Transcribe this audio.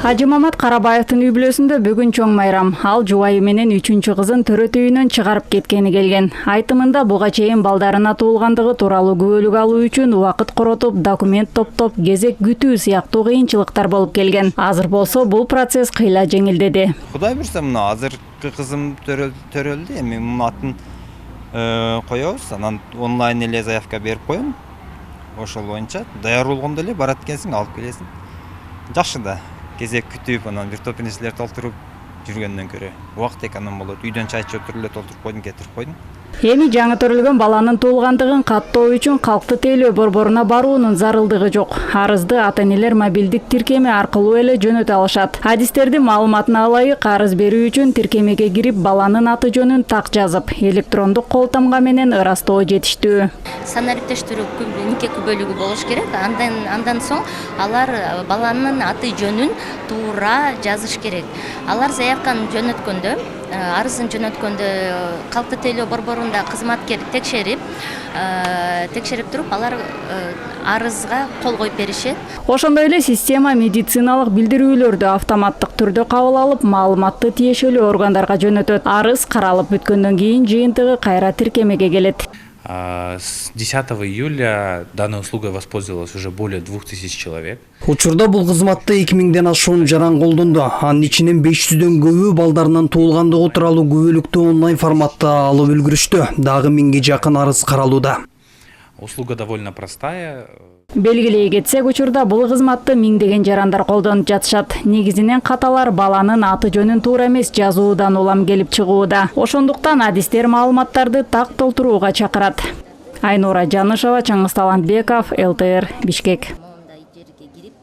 Ажымамат Карабаевдин үй бүлөсүндө бүгүн чоң майрам. Ал жубайы менен 3-чү кызын төрөт үйүнөн чыгарып кеткени келген. Айтымында буга чейин балдарына туулгандыгы тууралуу күбөлүк алуу үчүн убакыт коротуп, документ топтоп, кезек күтүү сыяктуу кыйынчылыктар болуп келген. Азыр болсо бул процесс кыйла жеңилдеди. Кудай буйрса, мына азыркы кызым төрөлдү. Эми мунун атын коебуз, анан онлайн эле заявка берип коем. Ошол боюнча даяр болгондо эле барат экенсиң, алып келесиң. Жакшы да. Кезек күтүп, анан бир топ нерселер толтуруп жүргөндөн көрө убакыт эконом болот. Үйдөн чай чөптүр эле толтуруп койдум, кетирип койдум. Эми жаңы төрөлгөн баланын туулгандыгын каттоо үчүн калктык тейлөө борборуна баруунун зарылдыгы жок. Арызды ата-энелер мобилдик тиркеме аркылуу эле жөнөтө алышат. Адистердин маалыматына ылайык арыз берүү үчүн тиркемеге кирип, баланын аты жөнүн так жазып, электрондук кол тамга менен ырастоо жетиштүү. Санариптештирүү нике күбөлүгү болуш керек. Андан соң алар баланын аты жөнүн туура жазыш керек. Алар заявканы жөнөткөндө, арызын жөнөткөндө калктык тейлөө борборунда кызматкер текшерип туруп алар арызга кол коюп беришет. Ошондой эле система медициналык билдирүүлөрдү автоматтык түрдө кабыл алып, маалыматты тиешелүү органдарга жөнөтөт. Арыз каралып бүткөндөн кийин жыйынтыгы кайра тиркемеге келет. С 10 июля данной услугой воспользовалось уже более 2000 человек. Учурда бул кызматты 2000ден ашуун жаран колдонду. Анын ичинен 500дөн көбү балдарынын туулгандыгы тууралуу күбөлүктү онлайн форматта алып үлгүрүштү. Дагы 1000ге жакын арыз каралууда. Услуга довольно простая. Белгилей кетсек, учурда бул кызматты миңдеген жарандар колдонуп жатышат. Негизинен каталар баланын аты жөнүн туура эмес жазуудан улам келип чыгууда. Ошондуктан адистер маалыматтарды так толтурууга чакырат. Айнура Жанышева, Чаңгыз Талантбеков, ЛТР, Бишкек.